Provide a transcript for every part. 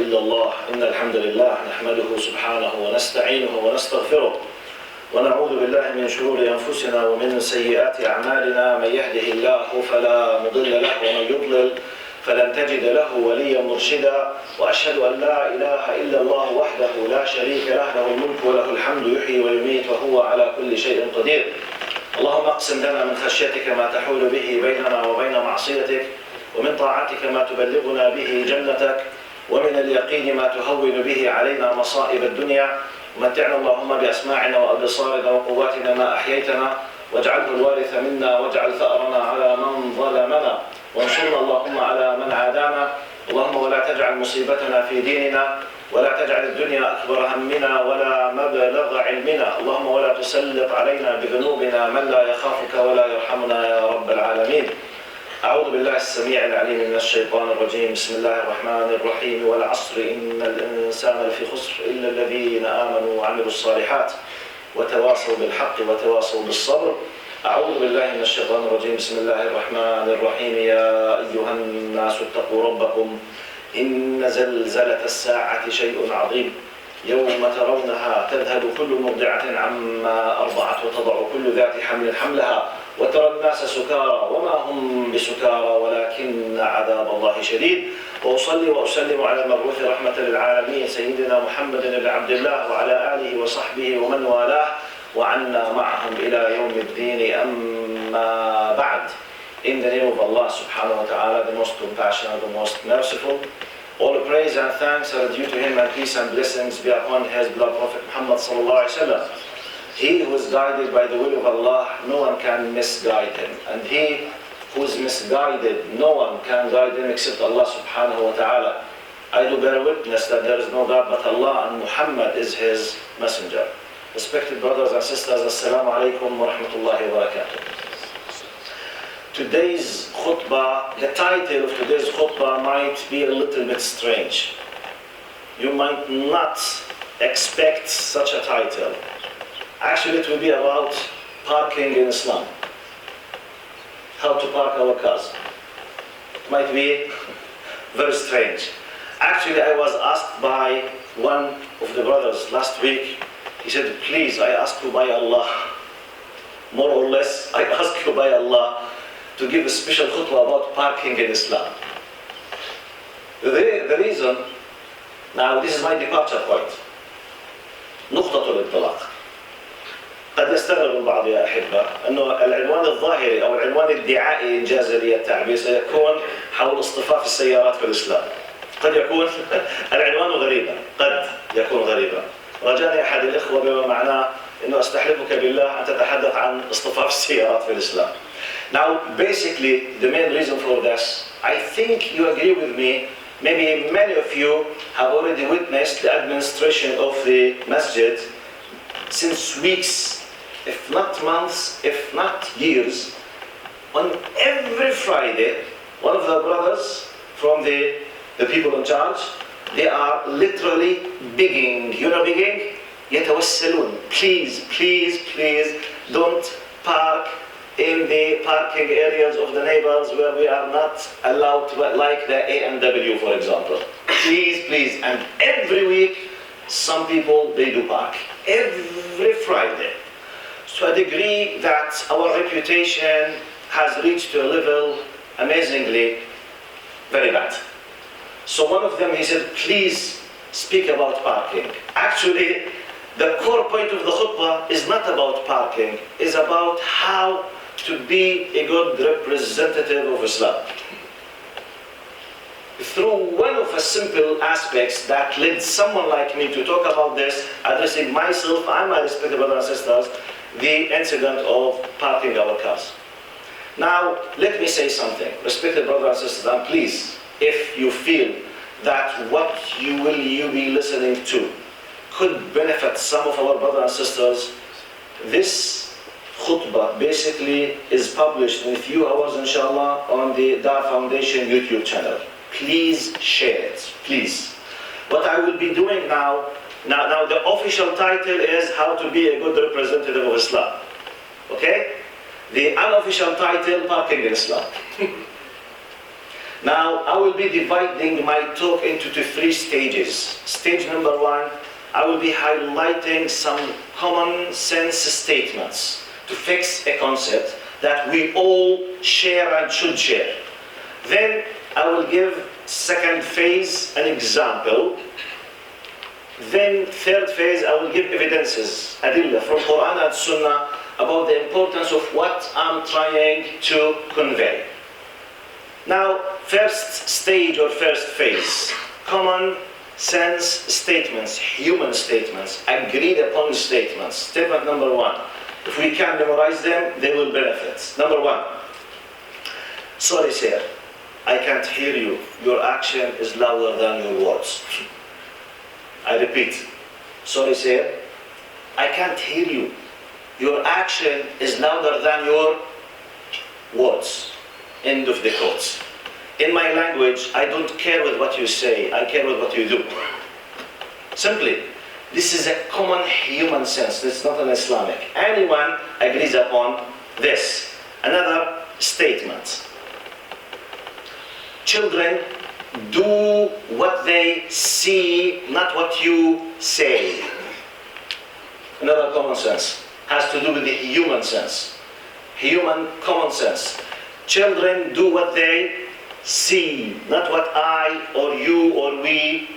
إلا الله إن الحمد لله نحمده سبحانه ونستعينه ونستغفره ونعوذ بالله من شرور أنفسنا ومن سيئات أعمالنا من يهده الله فلا مضل له ومن يضلل فلن تجد له وليا مرشدا وأشهد أن لا إله إلا الله وحده لا شريك له له الملك وله الحمد يحيي ويميت وهو على كل شيء قدير. اللهم اقسم لنا من خشيتك ما تحول به بيننا وبين معصيتك ومن طاعتك ما تبلغنا به جنتك ومن اليقين ما تهون به علينا مصائب الدنيا. ومتعنا اللهم بأسماعنا وأبصارنا وقواتنا ما أحييتنا واجعله الوارث منا واجعل ثأرنا على من ظلمنا وانصرنا اللهم على من عادانا. اللهم ولا تجعل مصيبتنا في ديننا ولا تجعل الدنيا أكبر همنا ولا مبلغ علمنا. اللهم ولا تسلط علينا بذنوبنا من لا يخافك ولا يرحمنا يا رب العالمين. أعوذ بالله السميع العليم من الشيطان الرجيم. بسم الله الرحمن الرحيم. والعصر إن الإنسان لفي خسر إلا الذين آمنوا وعملوا الصالحات وتواصوا بالحق وتواصوا بالصبر. أعوذ بالله من الشيطان الرجيم. بسم الله الرحمن الرحيم. يا أيها الناس اتقوا ربكم إن زلزلة الساعة شيء عظيم يوم ترونها تذهل كل مرضعة عما أرضعت وتضع كل ذات حمل حملها وترى الناس سكارى وما هم بسكارى ولكن عذاب الله شديد. وأصلي وأسلم على المبعوث رحمة للعالمين سيدنا محمد بن عبد الله وعلى آله وصحبه ومن والاه وعنا معهم إلى يوم الدين. أما بعد. In the name of Allah subhanahu wa ta'ala, the most compassionate, the most merciful, all praise and thanks are due to him and peace and blessings be upon his beloved Prophet Muhammad sallallahu alaihi wasallam. He who is guided by the will of Allah, no one can misguide him. And he who is misguided, no one can guide him except Allah subhanahu wa ta'ala. I do bear witness that there is no God but Allah and Muhammad is his messenger. Respected brothers and sisters, assalamu alaikum wa rahmatullahi wa barakatuh. Today's khutbah, the title of today's khutbah might be a little bit strange. You might not expect such a title. Actually, it will be about parking in Islam. How to park our cars. Might be very strange. Actually, I was asked by one of the brothers last week. He said, please, I ask you by Allah, more or less, I ask you by Allah to give a special khutbah about parking in Islam. The reason, now this is my departure point. نقطة الانطلاق. قد يستغرب البعض يا أحبة أنه العنوان الظاهري أو العنوان الدعائي إنجاز لي التعبير سيكون حول اصطفاف السيارات في الإسلام. قد يكون العنوان غريبا، قد يكون غريبا. رجاني أحد الإخوة بما معناه أنه أستحلفك بالله أن تتحدث عن اصطفاف السيارات في الإسلام. Now, basically, the main reason for this, I think you agree with me, maybe many of you have already witnessed the administration of the masjid since weeks, if not months, if not years. On every Friday, one of the brothers from the people in charge, they are literally begging. You know begging? يتوسلون. Please, please, please don't park in the parking areas of the neighbors where we are not allowed to, like the A&W, for example. Please, please. And every week, some people, they do park. Every Friday. To a degree that our reputation has reached to a level amazingly very bad. So one of them, he said, please speak about parking. Actually, the core point of the khutbah is not about parking, it's about how to be a good representative of Islam. Through one of the simple aspects that led someone like me to talk about this, addressing myself and my respected brothers and sisters, the incident of parking our cars. Now, let me say something. Respected brothers and sisters, and please, if you feel that what you will be listening to could benefit some of our brothers and sisters, this khutbah basically is published in a few hours, inshallah, on the Dar Foundation YouTube channel. Please share it, please. What I will be doing now the official title is How to be a Good Representative of Islam. Okay? The unofficial title, Parking in Islam. Now, I will be dividing my talk into three stages. Stage number one, I will be highlighting some common sense statements to fix a concept that we all share and should share. Then I will give second phase an example. Then third phase I will give evidences, adillah from Quran and Sunnah about the importance of what I'm trying to convey. Now, first stage or first phase, common sense statements, human statements, agreed upon statements. Statement number one. If we can memorize them, they will benefit. Number one. Sorry, sir. I can't hear you. Your action is louder than your words. I repeat. Sorry, sir. I can't hear you. Your action is louder than your words. End of the quote. In my language, I don't care with what you say. I care with what you do. Simply. This is a common human sense. It's not an Islamic. Anyone agrees upon this. Another statement. Children do what they see, not what you say. Another common sense. Has to do with the human sense. Human common sense. Children do what they see, not what I or you or we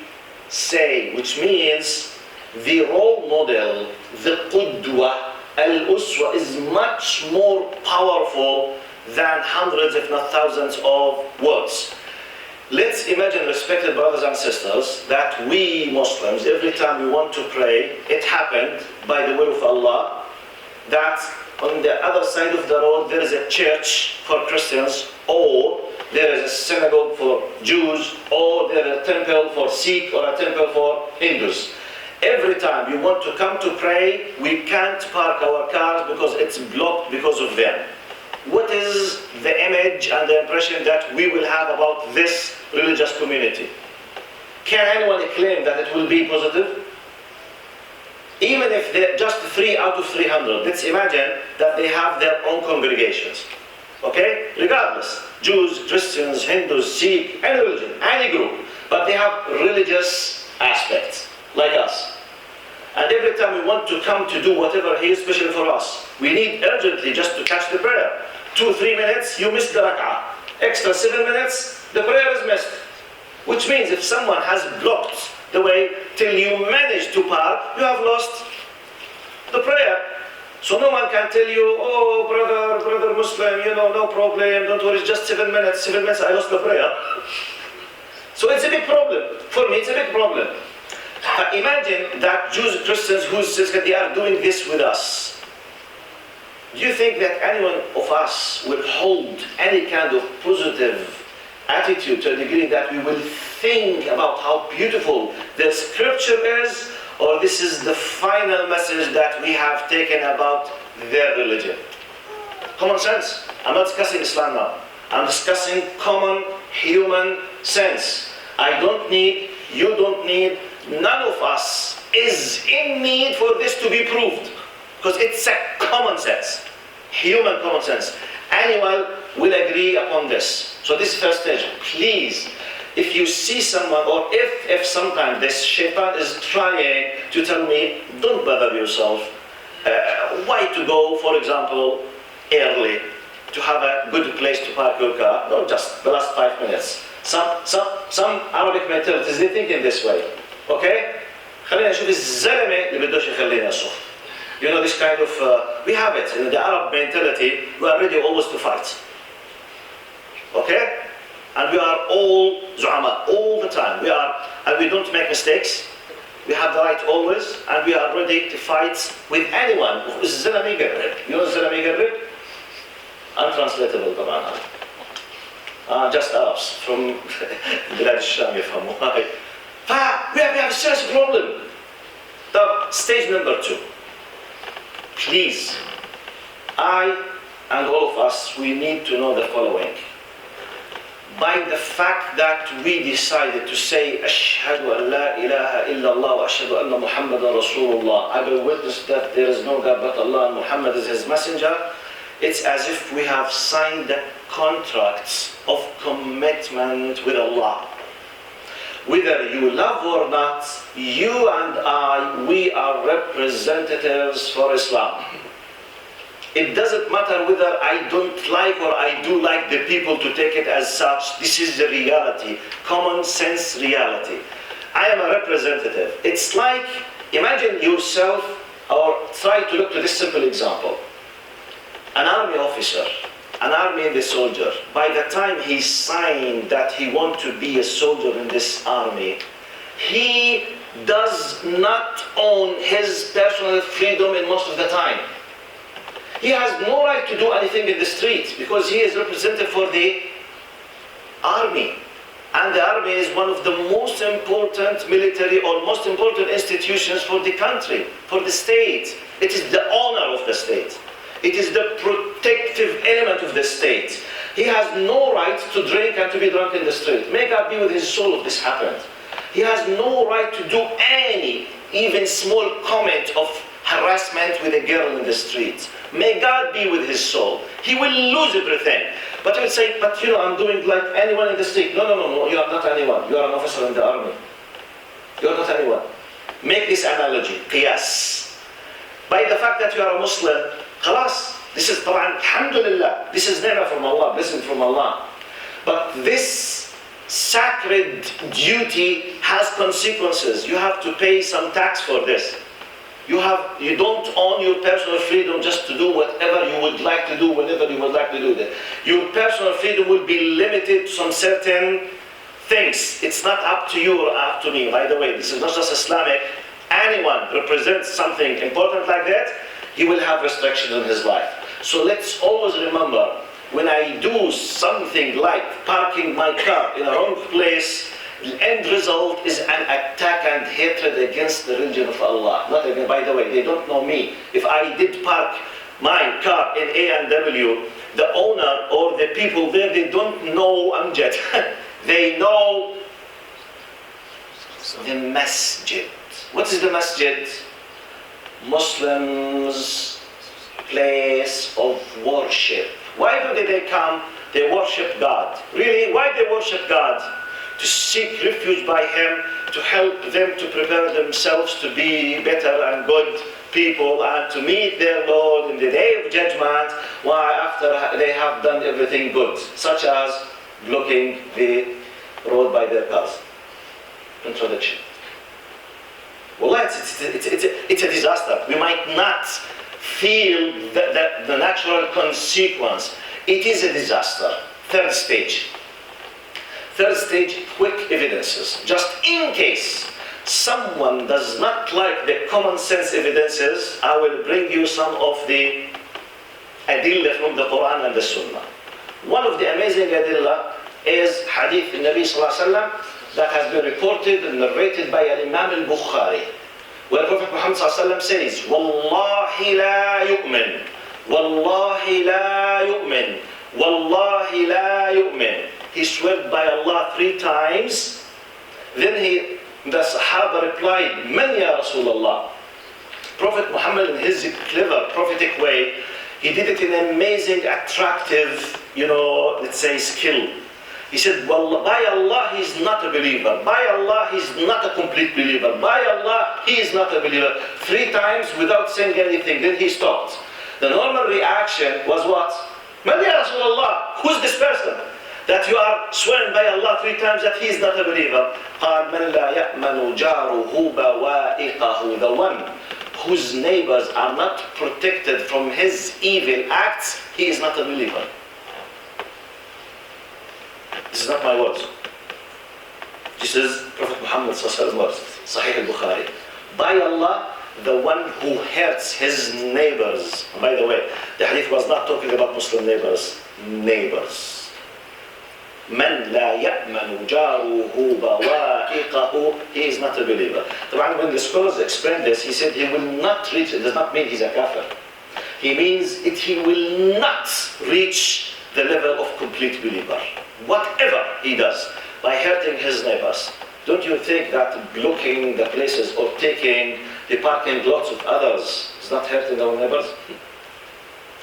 say, which means the role model, the qudwa, al-uswa is much more powerful than hundreds if not thousands of words. Let's imagine, respected brothers and sisters, that we Muslims, every time we want to pray, it happened by the will of Allah that on the other side of the road there is a church for Christians, or there is a synagogue for Jews, or there is a temple for Sikh, or a temple for Hindus. Every time you want to come to pray, we can't park our cars because it's blocked because of them. What is the image and the impression that we will have about this religious community? Can anyone claim that it will be positive? Even if they're just 3 out of 300, let's imagine that they have their own congregations. Okay? Regardless, Jews, Christians, Hindus, Sikh, any religion, any group, but they have religious aspects, like us. And every time we want to come to do whatever He is special for us, we need urgently just to catch the prayer. 2-3 minutes, you missed the rak'ah. Extra 7 minutes, the prayer is missed. Which means if someone has blocked the way till you manage to park, you have lost the prayer. So no one can tell you, oh brother Muslim, no problem, don't worry, just 7 minutes, I lost the prayer. So it's a big problem. For me, it's a big problem. Imagine that Jews, Christians who says that they are doing this with us. Do you think that anyone of us will hold any kind of positive attitude to a degree that we will think about how beautiful the scripture is, or this is the final message that we have taken about their religion? Common sense. I'm not discussing Islam now. I'm discussing common human sense. I don't need, you don't need, none of us is in need for this to be proved. Because it's a common sense, human common sense. Anyone will agree upon this. So this first stage, please, if you see someone, or if sometimes this shaitan is trying to tell me, don't bother yourself, why to go, for example, early, to have a good place to park your car, not just the last 5 minutes. Some Arabic mentalities, they think in this way. Okay? خلينا نشوف الزلمة اللي بدوش يخلينا الصف. You know, this kind of, we have it in the Arab mentality, we are ready always to fight. Okay? And we are all zu'ama, all the time. And we don't make mistakes. We have the right always, and we are ready to fight with anyone. الزلمة يقرب. You know الزلمة يقرب? Untranslatable طبعا. Just Arabs from بلاد الشام يفهموا. We have a serious problem. Stage number 2. Please, I and all of us, we need to know the following. By the fact that we decided to say, Ashhadu an la ilaha illallah wa ashhadu anna Muhammadan Rasulullah, I will witness that there is no God but Allah and Muhammad is His messenger, it's as if we have signed contracts of commitment with Allah. Whether you love or not, you and I, we are representatives for Islam. It doesn't matter whether I don't like or I do like the people to take it as such. This is the reality, common sense reality. I am a representative. It's like, imagine yourself, or try to look to this simple example. An army officer, an army soldier, by the time he signed that he wants to be a soldier in this army, he does not own his personal freedom in most of the time. He has no right to do anything in the street because he is representative for the army. And the army is one of the most important military or most important institutions for the country, for the state. It is the honor of the state. It is the protective element of the state. He has no right to drink and to be drunk in the street. May God be with his soul if this happened. He has no right to do any, even small comment of harassment with a girl in the street. May God be with his soul. He will lose everything. But he will say, but you know, I'm doing like anyone in the street. No, you are not anyone. You are an officer in the army. You are not anyone. Make this analogy, qiyas. By the fact that you are a Muslim, khalas, this is طبعا, alhamdulillah, this is ni'mah from Allah, blessing from Allah. But this sacred duty has consequences. You have to pay some tax for this. You don't own your personal freedom just to do whatever you would like to do whenever you would like to do that. Your personal freedom will be limited to some certain things. It's not up to you or up to me. By the way, this is not just Islamic. Anyone represents something important like that, he will have restrictions in his life. So let's always remember, when I do something like parking my car in a wrong place, the end result is an attack and hatred against the religion of Allah. Not again, by the way, they don't know me. If I did park my car in A&W, the owner or the people there, they don't know Amjad. They know the masjid. What is the masjid? Muslims' place of worship. Why do they come? They worship God. Really? Why they worship God? To seek refuge by Him, to help them to prepare themselves to be better and good people and to meet their Lord in the day of judgment, why after they have done everything good, such as blocking the road by their cars. Contradiction. Well, it's a disaster. We might not feel the natural consequence. It is a disaster. Third stage. Third stage, quick evidences. Just in case someone does not like the common sense evidences, I will bring you some of the adillah from the Quran and the Sunnah. One of the amazing adillah is hadith in Nabi Sallallahu Alaihi Wasallam that has been reported and narrated by Imam al-Bukhari, where Prophet Muhammad Sallallahu Alaihi Wasallam says, Wallahi la yu'min, Wallahi la yu'min, Wallahi la yu'min. He swore by Allah 3 times. Then the Sahaba replied, Man ya Rasulullah? Prophet Muhammad, in his clever prophetic way, he did it in an amazing, attractive, let's say, skill. He said, well, by Allah, he is not a believer. By Allah, he is not a complete believer. By Allah, he is not a believer. 3 times without saying anything. Then he stopped. The normal reaction was what? Man ya Rasulullah? Who's this person that you are swearing by Allah 3 times that he is not a believer? قال من لا يأمن جاره بوائقه. The one whose neighbors are not protected from his evil acts, he is not a believer. This is not my words. This is Prophet Muhammad's words. Sahih al-Bukhari. By Allah, the one who hurts his neighbors. And by the way, the hadith was not talking about Muslim neighbors. Neighbors. من لا يأمن جاره بوائقه. He is not a believer. When the scholars explained this, he said he will not reach, it does not mean he's a kafir. He means he will not reach the level of complete believer. Whatever he does, by hurting his neighbors. Don't you think that blocking the places or taking the parking lots of others is not hurting our neighbors?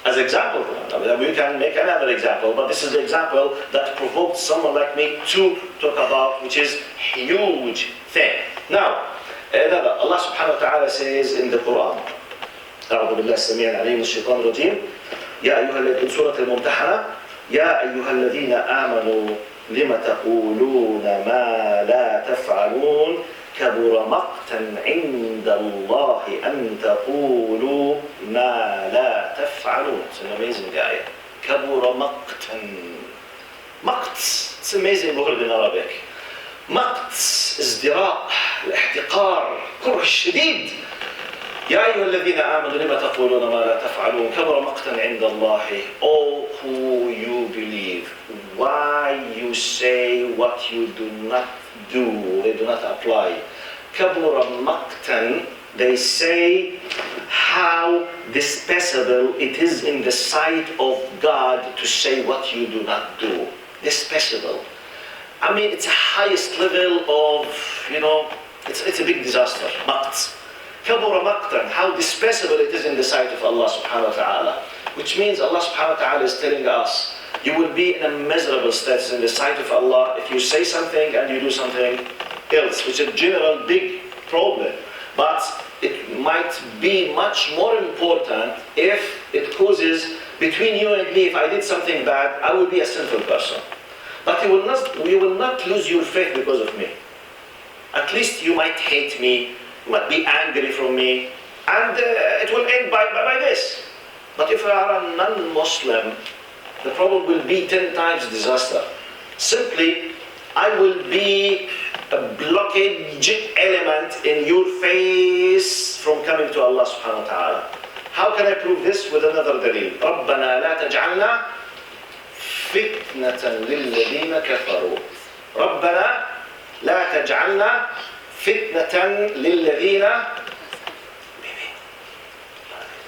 as example. I mean, we can make another example, but this is the example that provoked someone like me to talk about, which is huge thing. Now, Allah subhanahu wa ta'ala says in the Quran, أعوذ بالله السميع العليم من الشيطان الرجيم يا أيها الذين سورة الممتحنة يا أيها الذين آمنوا لم تقولون ما لا تفعلون كبر مقتا عند الله أن تقولوا ما لا تفعلون. It's an amazing ayah. كبر مقتا. مقت. It's an amazing word in Arabic. مقت ازدراء الاحتقار كره الشديد. يا أيها الذين آمنوا لم تقولون ما لا تفعلون كبر مقتا عند الله. All who you believe, why you say what you do not do, they do not apply. كبر مقتا, they say how despicable it is in the sight of God to say what you do not do. Despicable. I mean, it's the highest level of, it's a big disaster. مقت. كبر مقتا, how despicable it is in the sight of Allah subhanahu wa ta'ala. Which means Allah subhanahu wa ta'ala is telling us, you will be in a miserable status in the sight of Allah if you say something and you do something else, which is a general big problem. But it might be much more important if it causes between you and me, if I did something bad, I will be a sinful person. But you will not lose your faith because of me. At least you might hate me, you might be angry from me, and it will end by this. But if you are a non-Muslim, the problem will be 10 times disaster. Simply, I will be a blockage element in your face from coming to Allah subhanahu wa ta'ala. How can I prove this? With another dalil. رَبَّنَا لَا تَجْعَلْنَا فِتْنَةً لِلَّذِينَ كَفَرُوا. رَبَّنَا لَا تَجْعَلْنَا فِتْنَةً لِلَّذِينَ.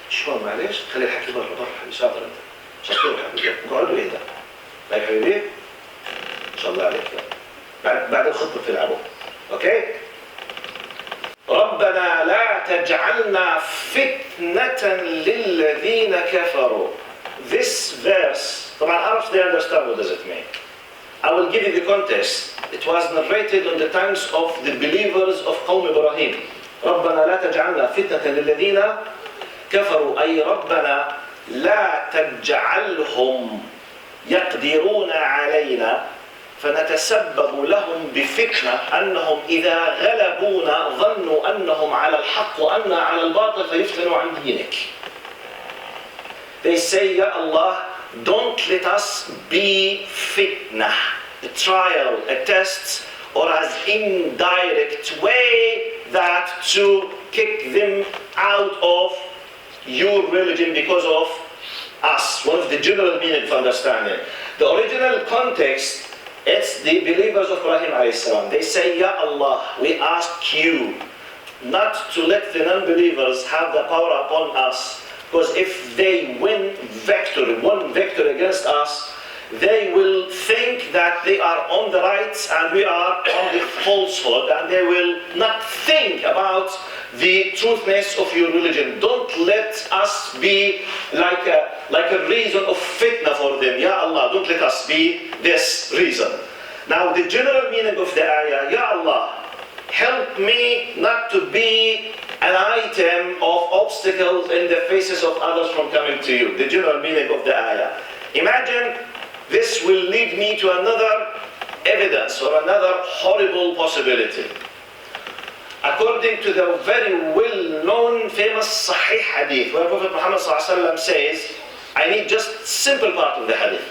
شو معلش؟ خلي الحكي برا حبيبي، شاطر انت. شاطر حبيبي. اقعدوا ايه ده؟ طيب حبيبي؟ ان شاء الله عليك. بعد الخطبة تلعبوا. اوكي؟ ربنا لا تجعلنا فتنة للذين كفروا. This verse, طبعا Arabs they understand what does it mean. I will give you the context. It was narrated on the times of the believers of قوم إبراهيم. ربنا لا تجعلنا فتنة للذين كفروا، أي ربنا لا تجعلهم يقدرون علينا فنتسبب لهم بفتنة أنهم إذا غلبونا ظنوا أنهم على الحق وأننا على الباطل فيفتنوا عن دينك. They say, Ya Allah, don't let us be fitna, a trial, a test, or as indirect way that to kick them out of your religion because of us. One of the general meaning of understanding. The original context, it's the believers of Ibrahim alayhi salam. They say, Ya Allah, we ask you not to let the non-believers have the power upon us, because if they win one victory against us, they will think that they are on the right and we are on the falsehood, and they will not think about the truthness of your religion. Don't let us be like a reason of fitna for them. Ya Allah, don't let us be this reason. Now the general meaning of the ayah, Ya Allah, help me not to be an item of obstacles in the faces of others from coming to you. The general meaning of the ayah. Imagine this will lead me to another evidence or another horrible possibility. According to the very well-known famous Sahih hadith, where Prophet Muhammad says, I need just simple part of the hadith.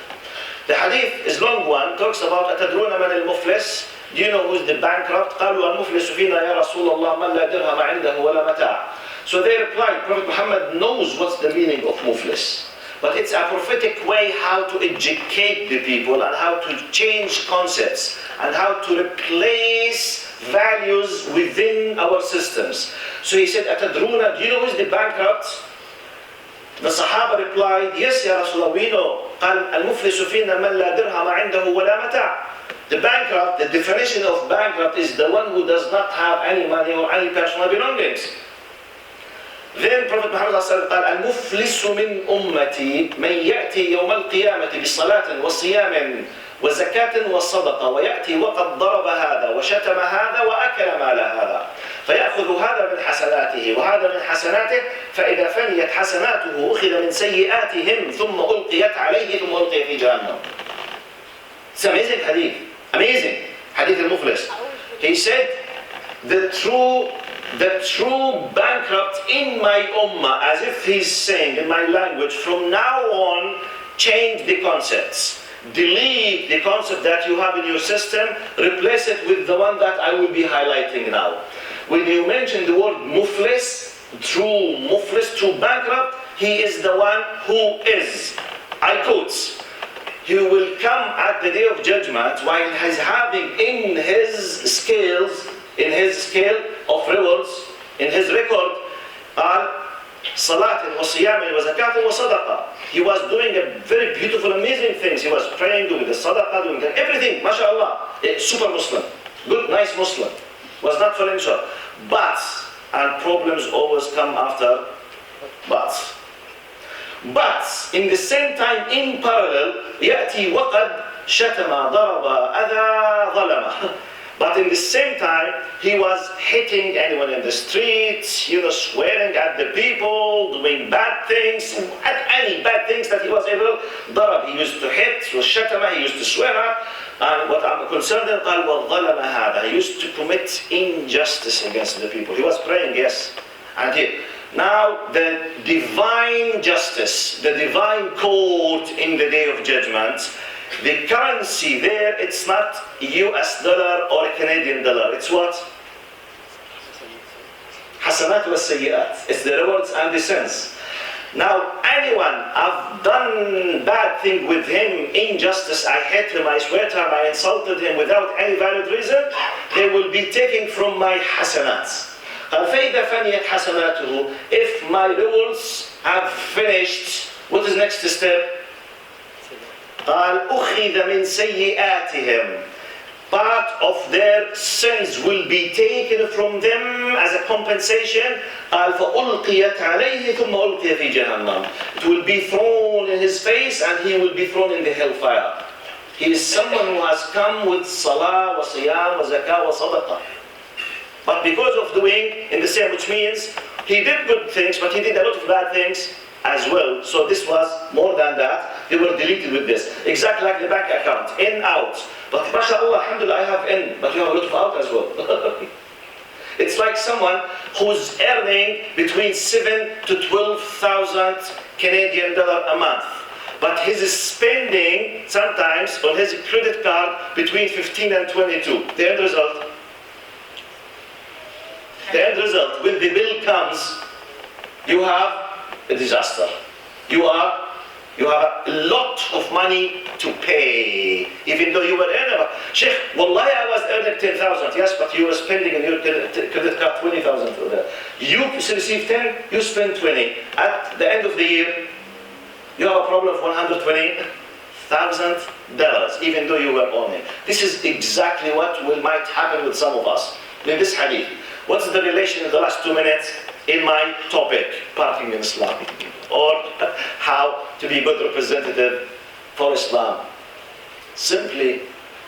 The hadith is long one, talks about أتدرون من المفلس? Do you know who is the bankrupt? قالوا المفلس فينا يا رسول الله من لا درهم عنده ولا متاع. So they replied, Prophet Muhammad knows what's the meaning of muflis. But it's a prophetic way how to educate the people and how to change concepts and how to replace values within our systems. So he said, أتدرون, do you know who is the bankrupt? The Sahaba replied, yes, Ya Rasulullah, we know. قال المفلس فينا من لا درهم عنده ولا متاع. The bankrupt, the definition of bankrupt is the one who does not have any money or any personal belongings. Then Prophet Muhammad قال المفلس من أمتي من يأتي يوم القيامة بصلاة وصيام وزكاة وصدقة ويأتي وقد ضرب هذا وشتم هذا وأكل مال هذا فيأخذ هذا من حسناته وهذا من حسناته فإذا فنيت حسناته أخذ من سيئاتهم ثم ألقيت عليه ثم ألقي في جهنم. It's amazing hadith. Amazing. Hadith al-Muflis. He said the true bankrupt in my ummah, as if he's saying in my language, from now on change the concepts. Delete the concept that you have in your system, replace it with the one that I will be highlighting now. When you mention the word muflis, true bankrupt, he is the one who is, I quote, he will come at the day of judgment while he's having in his scale of rewards, in his record, salat wa siyam wa zakat wa sadaqah. He was doing a very beautiful, amazing things. He was praying, doing the sadaqah, doing everything, mashallah. A super Muslim, good, nice Muslim. Was not falling short. But, and problems always come after but. But, in the same time, in parallel, يأتي وقد شتم ضرب أذى ظلم. But in the same time, he was hitting anyone in the streets, swearing at the people, doing bad things, at any bad things that he was able. ضرب, he used to hit, وشتم, he used to swear at. And what I'm concerned in, قال وظلم هذا, he used to commit injustice against the people. He was praying, yes. And here, now the divine justice, the divine court in the day of judgment, the currency there, it's not US dollar or a Canadian dollar. It's what? Hasanat wa sayyi'at. It's the rewards and the sins. Now, anyone, I've done bad thing with him, injustice, I hit him, I swear to him, I insulted him without any valid reason, they will be taking from my hasanats. فإذا فنيت حسناته, if my rewards have finished, what is next step? قال أخذ من سيئاتهم. Part of their sins will be taken from them as a compensation. قال فألقيت عليه ثم ألقي في جهنم. It will be thrown in his face and he will be thrown in the hellfire. He is someone who has come with salah wa siyam wa zakah wa sadaqah. But because of doing in the same, which means he did good things, but he did a lot of bad things as well. So this was more than that. They were deleted with this. Exactly like the bank account, in, out. But mashallah, alhamdulillah, I have in, but you have a lot of out as well. It's like someone who's earning between 7,000 to 12,000 Canadian dollar a month. But he's spending sometimes on his credit card between 15 and 22. The end result, when the bill comes, you have a disaster. You have a lot of money to pay, even though you were earning. Sheikh, wallahi I was earning 10,000, yes, but you were spending in your credit card 20,000 for that. You receive 10, you spend 20. At the end of the year, you have a problem of $120,000, even though you were owning. This is exactly what might happen with some of us. In this hadith, what's the relation in the last 2 minutes in my topic, parting in Islam, or how to be good representative for Islam? Simply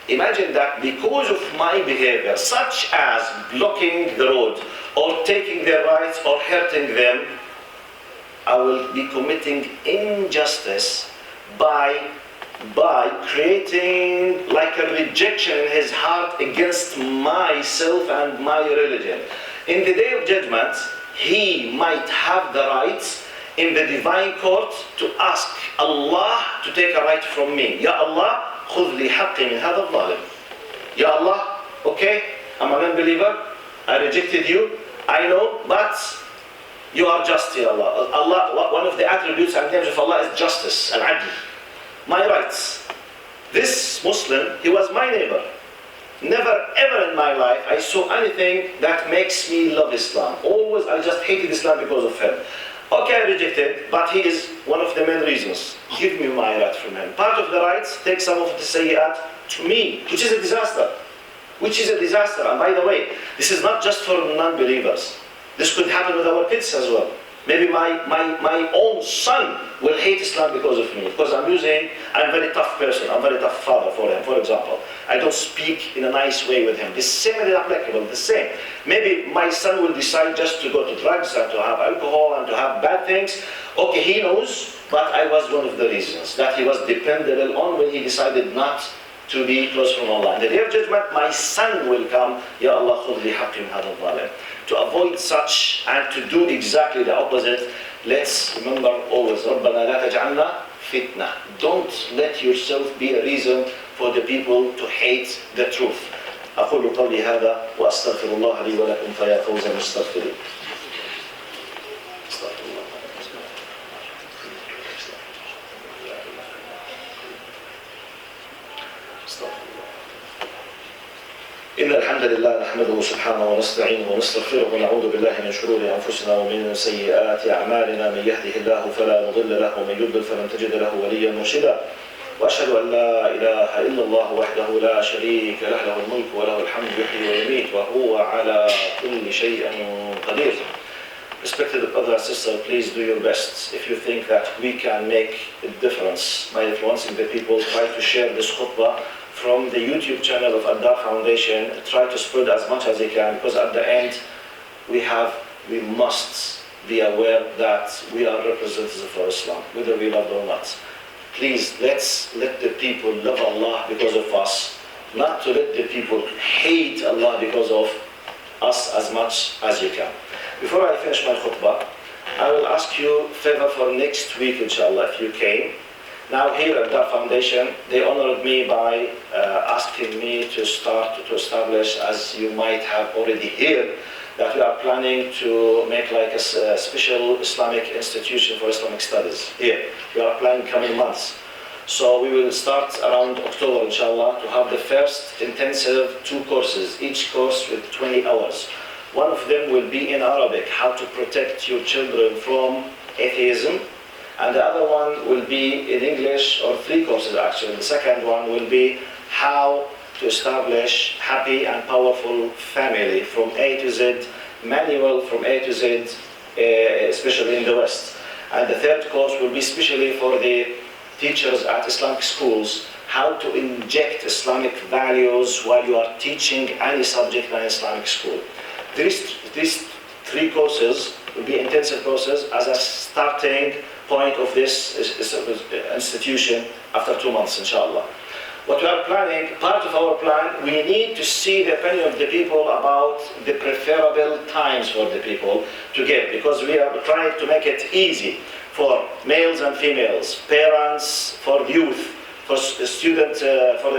imagine that because of my behavior, such as blocking the road, or taking their rights, or hurting them, I will be committing injustice by creating like a rejection in his heart against myself and my religion. In the day of judgment, he might have the rights in the divine court to ask Allah to take a right from me. Ya Allah, خذ لي حقي من هذا الظالم. Ya Allah, okay, I'm an unbeliever, I rejected you, I know, but you are just, Ya Allah. Allah, one of the attributes and names of Allah is justice, al-adl. My rights. This Muslim, he was my neighbor. Never ever in my life I saw anything that makes me love Islam. Always I just hated Islam because of him. Okay, I rejected, but he is one of the main reasons. Give me my right from him. Part of the rights, take some of the sayyat to me, which is a disaster. And by the way, this is not just for non-believers. This could happen with our kids as well. Maybe my own son will hate Islam because of me, because I'm a very tough person, I'm a very tough father for him, for example. I don't speak in a nice way with him. The same is applicable, the same. Maybe my son will decide just to go to drugs and to have alcohol and to have bad things. Okay, he knows, but I was one of the reasons that he was dependable on when he decided not to be close from Allah. In the day of judgment, my son will come, Ya Allah, khudh li haqqi min hadha al-zalim. To avoid such and to do exactly the opposite, let's remember always, رَبَّنَا لَا تَجْعَلْنَا fitna. Don't let yourself be a reason for the people to hate the truth. أقول قولي هذا وأستغفر الله لي ولكم فيا فوز المستغفرين. إن الحمد لله نحمده سبحانه ونستعينه ونستغفره ونعوذ بالله من شرور أنفسنا ومن سيئات أعمالنا من يهده الله فلا مضل له ومن يضلل فلن تجد له وليا مرشدا وأشهد أن لا إله إلا الله وحده لا شريك له له الملك وله الحمد يحيي ويميت وهو على كل شيء قدير. Respected brother and sister, please do your best. If you think that we can make a difference by influencing the people, try to share this khutbah from the YouTube channel of Ad-Dar Foundation. Try to spread as much as you can, because at the end we must be aware that we are representatives for Islam, whether we love it or not. Please, let's let the people love Allah because of us, not to let the people hate Allah because of us as much as you can. Before I finish my khutbah, I will ask you a favor for next week, inshallah, if you came. Now here at Ad-Dar Foundation, they honored me by asking me to establish, as you might have already heard, that we are planning to make like a special Islamic institution for Islamic studies here. We are planning coming months. So we will start around October, inshallah, to have the first intensive 2 courses, each course with 20 hours. One of them will be in Arabic, how to protect your children from atheism. And the other one will be in English, or 3 courses actually. The second one will be how to establish happy and powerful family from A to Z, manual from A to Z, especially in the West. And the third course will be especially for the teachers at Islamic schools, how to inject Islamic values while you are teaching any subject in an Islamic school. These 3 courses will be intensive courses as a starting point of this institution after 2 months, inshallah. What we are planning, part of our plan, we need to see the opinion of the people about the preferable times for the people to get, because we are trying to make it easy for males and females, parents, for youth, for the students of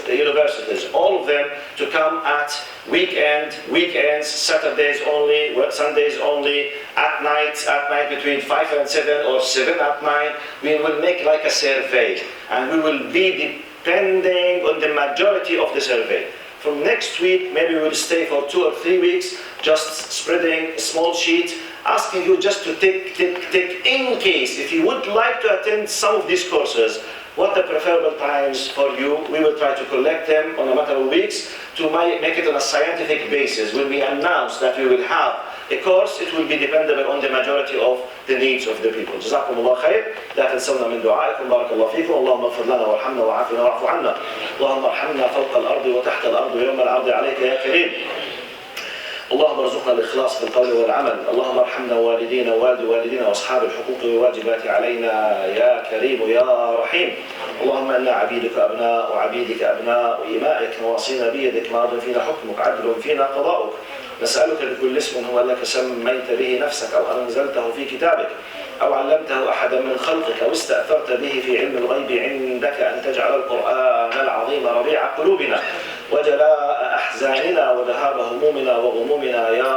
the universities, all of them to come at weekends, Saturdays only, Sundays only, at night between 5 and 7 or 7 at night. We will make like a survey, and we will be depending on the majority of the survey. From next week, maybe we will stay for 2 or 3 weeks, just spreading a small sheet, asking you just to take in case, if you would like to attend some of these courses, what the preferable times for you. We will try to collect them on a matter of weeks to make it on a scientific basis. When we announce that we will have a course, it will be dependent on the majority of the needs of the people. جزاكم الله خير. لا تنسونا من دعائكم. بارك الله فيكم. اللهم اغفر لنا وارحمنا وعافنا واعف عنا. اللهم ارحمنا فوق الأرض وتحت الأرض ويوم العرض عليك يا كريم. اللهم ارزقنا الإخلاص في القول والعمل. اللهم ارحمنا والدينا ووالد والدينا وأصحاب الحقوق والواجبات علينا يا كريم يا رحيم. اللهم إنا عبيدك أبناء وعبيدك أبناء وإمائك نواصينا بيدك ماض فينا حكمك عدل فينا قضاؤك. نسألك بكل اسم هو لك سميت به نفسك أو أنزلته في كتابك أو علمته أحدا من خلقك أو استأثرت به في علم الغيب عندك أن تجعل القرآن العظيم ربيع قلوبنا وجلاء أحزاننا وذهاب همومنا وغمومنا يا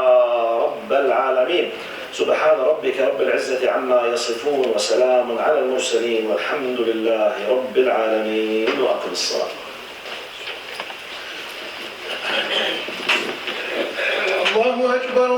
رب العالمين. سبحان ربك رب العزة عما يصفون وسلام على المرسلين والحمد لله رب العالمين. وأقم الصلاة. الله أكبر.